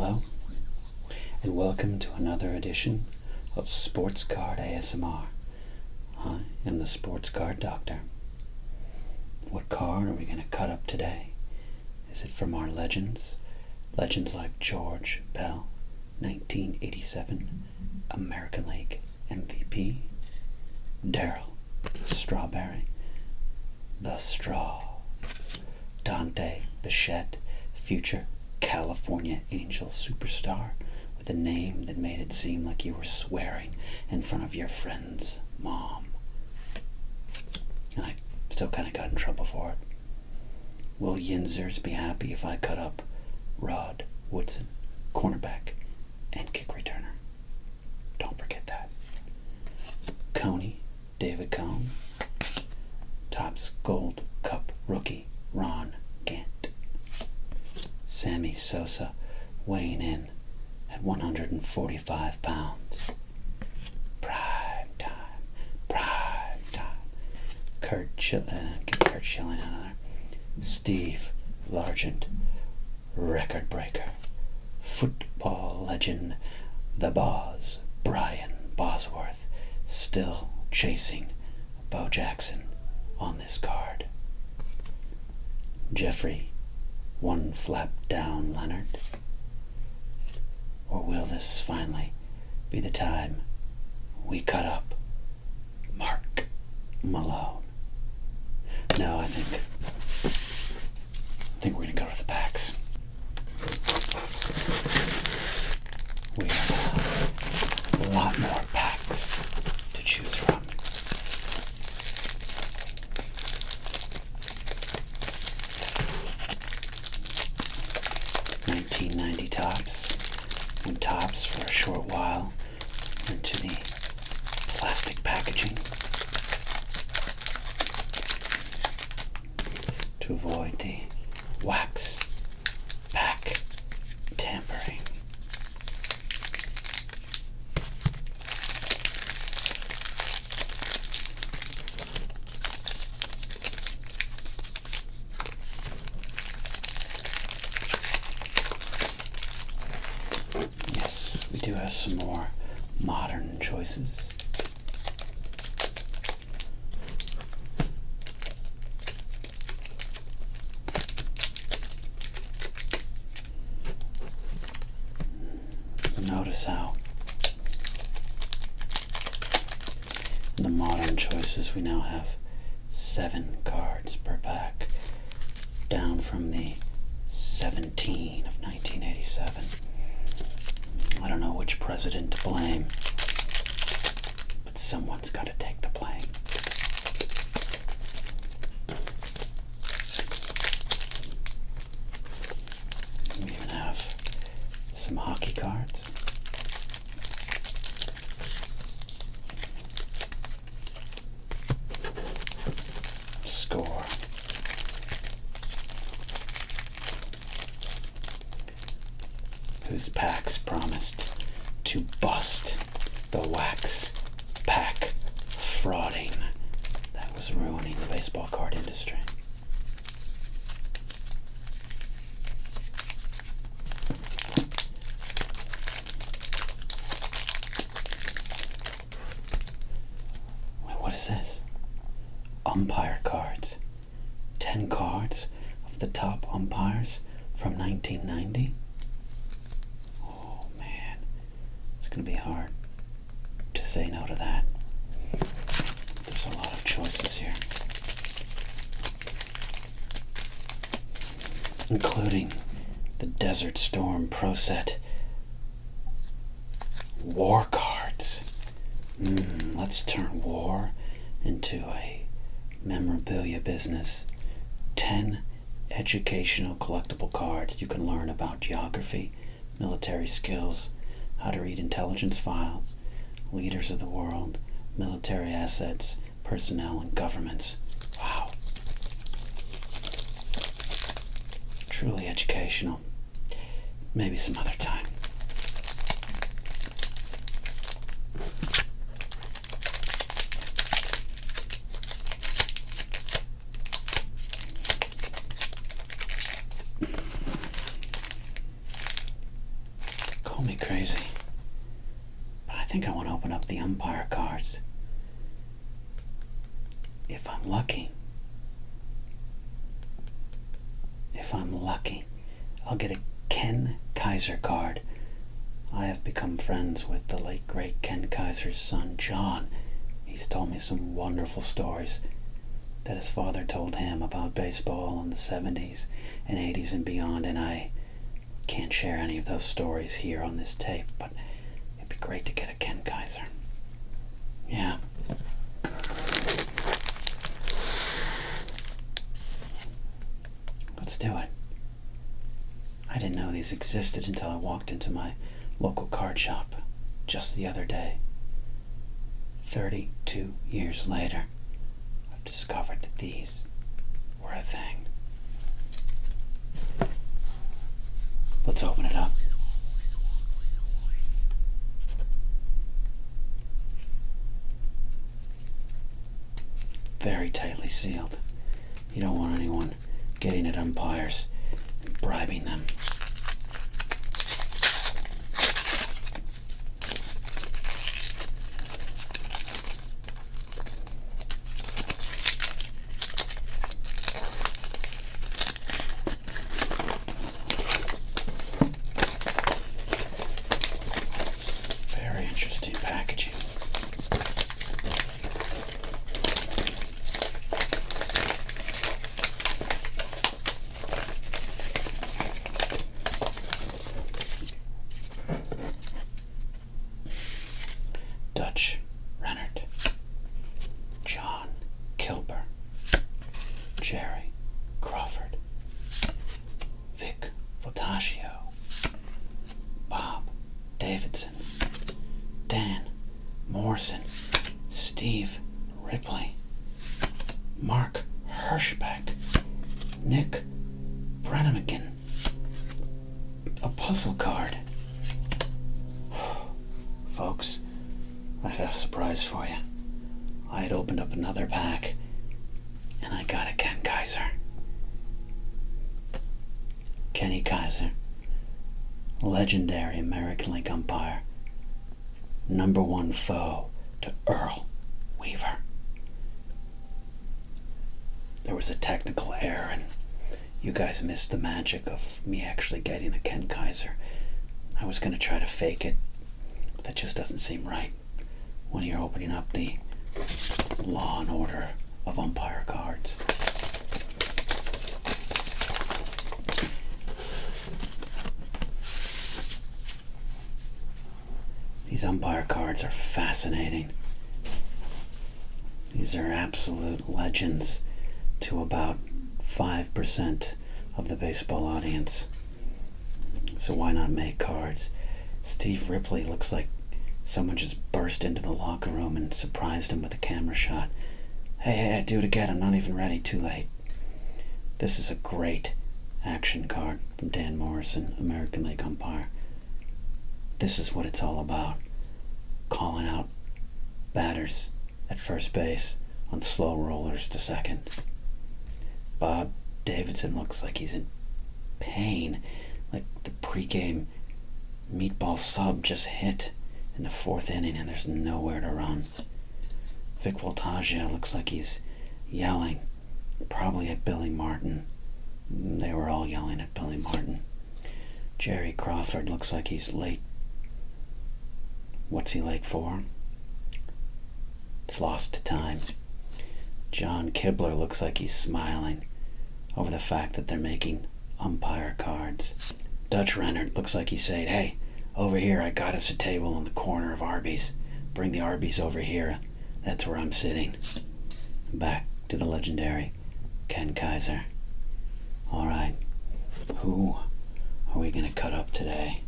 Hello, and welcome to another edition of Sports Card ASMR. I am the Sports Card Doctor. What card are we going to cut up today? Is it from our legends? Legends like George Bell, 1987 American League MVP, Daryl Strawberry, the Straw, Dante Bichette, future California Angel superstar with a name that made it seem like you were swearing in front of your friend's mom. And I still kind of got in trouble for it. Will Yinzers be happy if I cut up Rod Woodson, cornerback and kick returner? Don't forget that. Coney, David Cohn, Topps Gold Cup rookie Ron Gant. Sammy Sosa weighing in at 145 pounds. Prime time. Kurt Schilling out of there. Steve Largent, record breaker. Football legend, the Boz, Brian Bosworth, still chasing Bo Jackson on this card. Jeffrey, one flap down Leonard? Or will this finally be the time we cut up Mark Malone? No, I think we're going to go to the packs. We have a lot more packs to choose from. $19.90 Topps. Went Topps for a short while into the plastic packaging to avoid the wax pack tampering. Yes, we do have some more modern choices. Notice how in the modern choices we now have 7 cards per pack, down from the 17 of 1987. I don't know which president to blame, but someone's got to take the blame. We even have some hockey cards. Score. Whose packs promised to bust the wax pack frauding that was ruining the baseball card industry. Wait, what is this? Umpire cards. 10 cards of the top umpires from 1990. Oh man, it's going to be hard to say no to that. There's a lot of choices here, including the Desert Storm Pro Set war cards. Let's turn war into a memorabilia business. 10 educational collectible cards you can learn about geography, military skills, how to read intelligence files, leaders of the world, military assets, personnel, and governments. Wow. Truly educational. Maybe some other time. Call me crazy, but I think I want to open up the umpire cards. If I'm lucky, I'll get a Ken Kaiser card. I have become friends with the late great Ken Kaiser's son, John. He's told me some wonderful stories that his father told him about baseball in the 70s and 80s and beyond, and I can't share any of those stories here on this tape, but it'd be great to get a Ken Kaiser. Yeah. Let's do it. I didn't know these existed until I walked into my local card shop just the other day. 32 years later, I've discovered that these were a thing. Let's open it up. Very tightly sealed. You don't want anyone getting at umpires and bribing them. Very interesting packaging. Dutch Rennert, John Kilber, Jerry Crawford, Vic Voltaggio, Bob Davidson, Dan Morrison, Steve Ripley, Mark Hirschbeck, Nick Brenneman. A puzzle card. Folks, I got a surprise for you. I had opened up another pack, and I got a Ken Kaiser. Kenny Kaiser, legendary American League umpire, #1 foe to Earl Weaver. There was a technical error, and you guys missed the magic of me actually getting a Ken Kaiser. I was going to try to fake it, but that just doesn't seem right when you're opening up the Law and Order of umpire cards. These umpire cards are fascinating. These are absolute legends to about 5% of the baseball audience. So why not make cards? Steve Ripley looks like someone just burst into the locker room and surprised him with a camera shot. Hey, do it again. I'm not even ready. Too late. This is a great action card from Dan Morrison, American League umpire. This is what it's all about. Calling out batters at first base on slow rollers to second. Bob Davidson looks like he's in pain, like the pregame meatball sub just hit in the 4th inning and there's nowhere to run. Vic Voltaggio looks like he's yelling, probably at Billy Martin. They were all yelling at Billy Martin. Jerry Crawford looks like he's late. What's he late for? It's lost to time. John Kibler looks like he's smiling over the fact that they're making umpire cards. Dutch Rennert looks like he's saying, hey, over here I got us a table in the corner of Arby's. Bring the Arby's over here. That's where I'm sitting. Back to the legendary Ken Kaiser. Alright, who are we going to cut up today?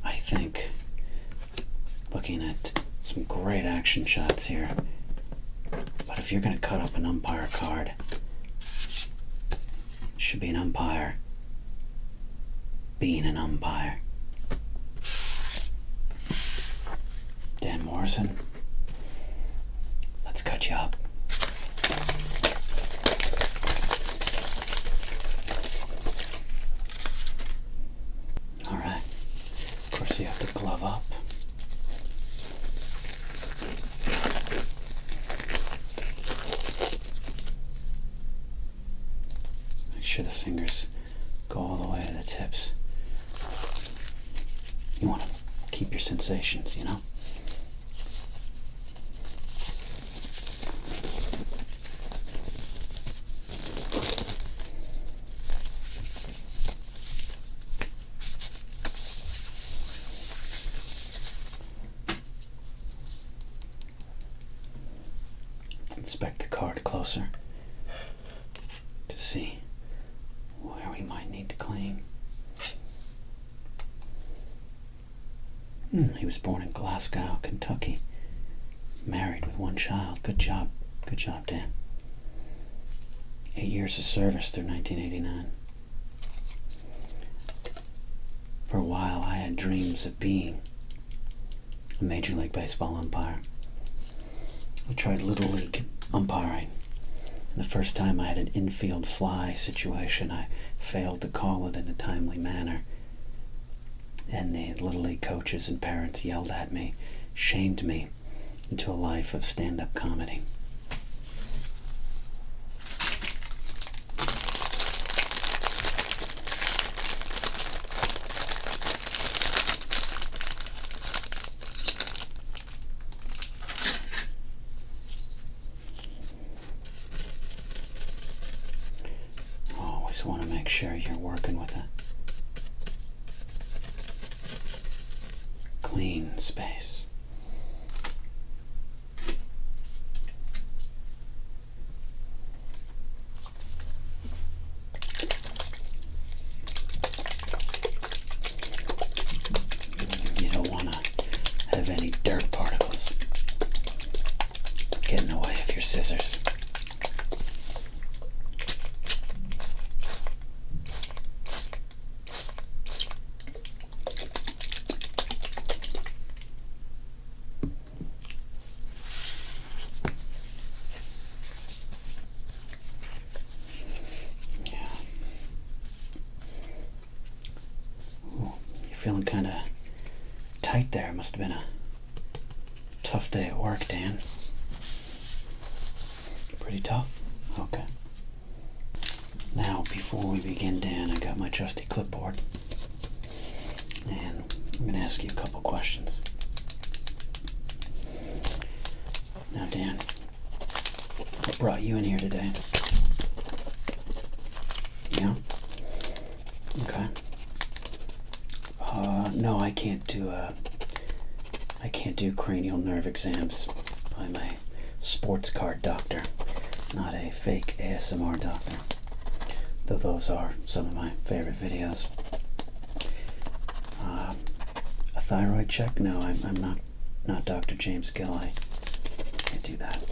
I think, looking at some great action shots here, but if you're going to cut up an umpire card, it should be an umpire being an umpire. Dan Morrison, let's cut you up. sure the fingers go all the way to the tips. You want to keep your sensations, you know? Let's inspect the card closer to see where we might need to clean. He was born in Glasgow, Kentucky. Married with one child. Good job. Good job, Dan. 8 years of service through 1989. For a while, I had dreams of being a Major League Baseball umpire. I tried Little League umpiring. And the first time I had an infield fly situation, I failed to call it in a timely manner. And the Little League coaches and parents yelled at me, shamed me into a life of stand-up comedy. Always want to make sure you're working with a clean space. You don't want to have any dirt particles getting away with your scissors. Feeling kind of tight there. Must have been a tough day at work, Dan. Pretty tough? Okay. Now, before we begin, Dan, I got my trusty clipboard. And I'm going to ask you a couple questions. Now, Dan, what brought you in here today? Yeah? Okay. No, I can't do cranial nerve exams. I'm a sports card doctor, not a fake ASMR doctor. Though those are some of my favorite videos. A thyroid check? No, I'm not Dr. James Gill. I can't do that.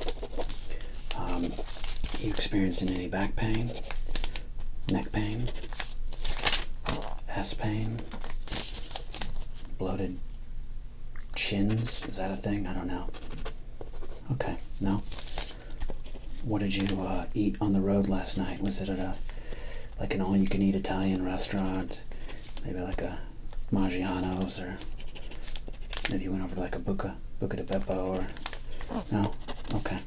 You experiencing any back pain? Neck pain? Ass pain? Bloated chins? Is that a thing? I don't know. Okay, no. What did you eat on the road last night? Was it at like an all-you-can-eat Italian restaurant? Maybe like a Maggiano's, or maybe you went over to like a Buca di Beppo, or no? Okay.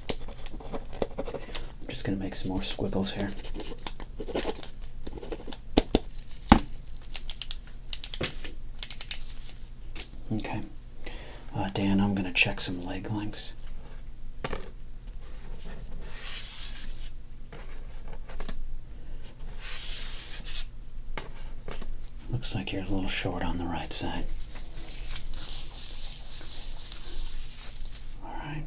I'm just gonna make some more squiggles here. Okay. Dan, I'm going to check some leg lengths. Looks like you're a little short on the right side. All right.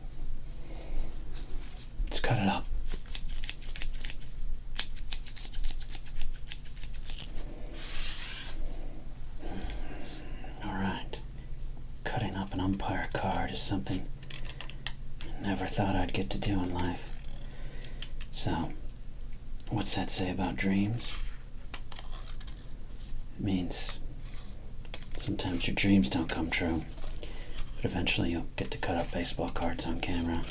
Let's cut it up. An umpire card is something I never thought I'd get to do in life. So, what's that say about dreams? It means sometimes your dreams don't come true, but eventually you'll get to cut up baseball cards on camera,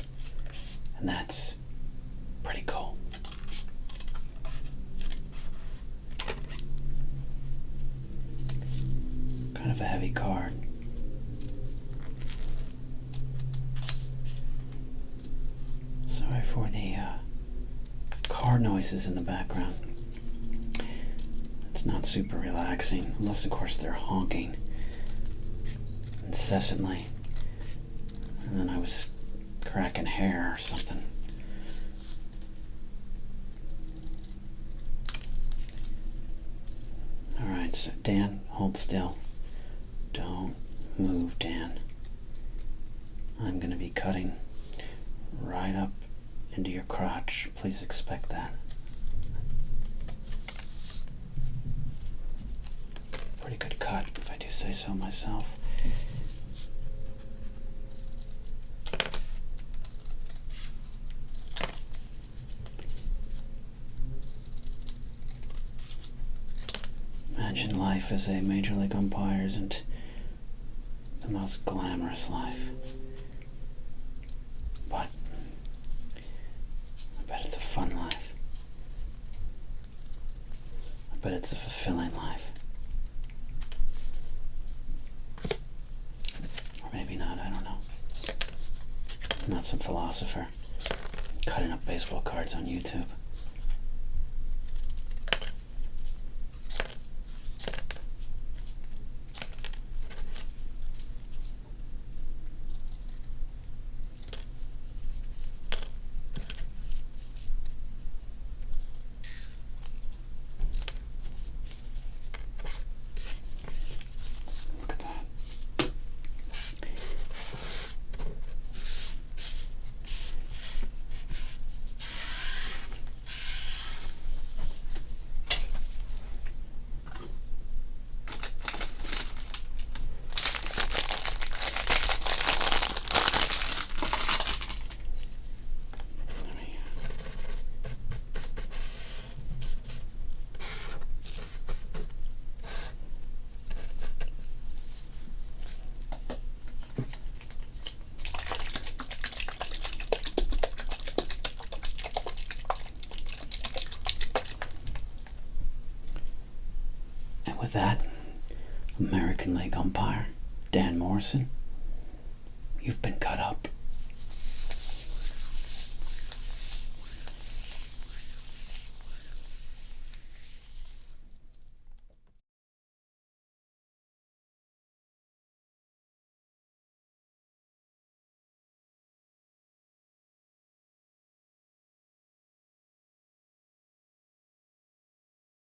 and that's pretty cool. Kind of a heavy card. Sorry for the car noises in the background. It's not super relaxing, unless of course they're honking incessantly. And then I was cracking hair or something. Alright, so Dan, hold still. Don't move, Dan. I'm going to be cutting right up into your crotch. Please expect that. Pretty good cut, if I do say so myself. Imagine life as a Major League umpire isn't the most glamorous life. But I bet it's a fun life. I bet it's a fulfilling life. Or maybe not, I don't know. I'm not some philosopher cutting up baseball cards on YouTube. With that, American League umpire Dan Morrison, you've been cut up.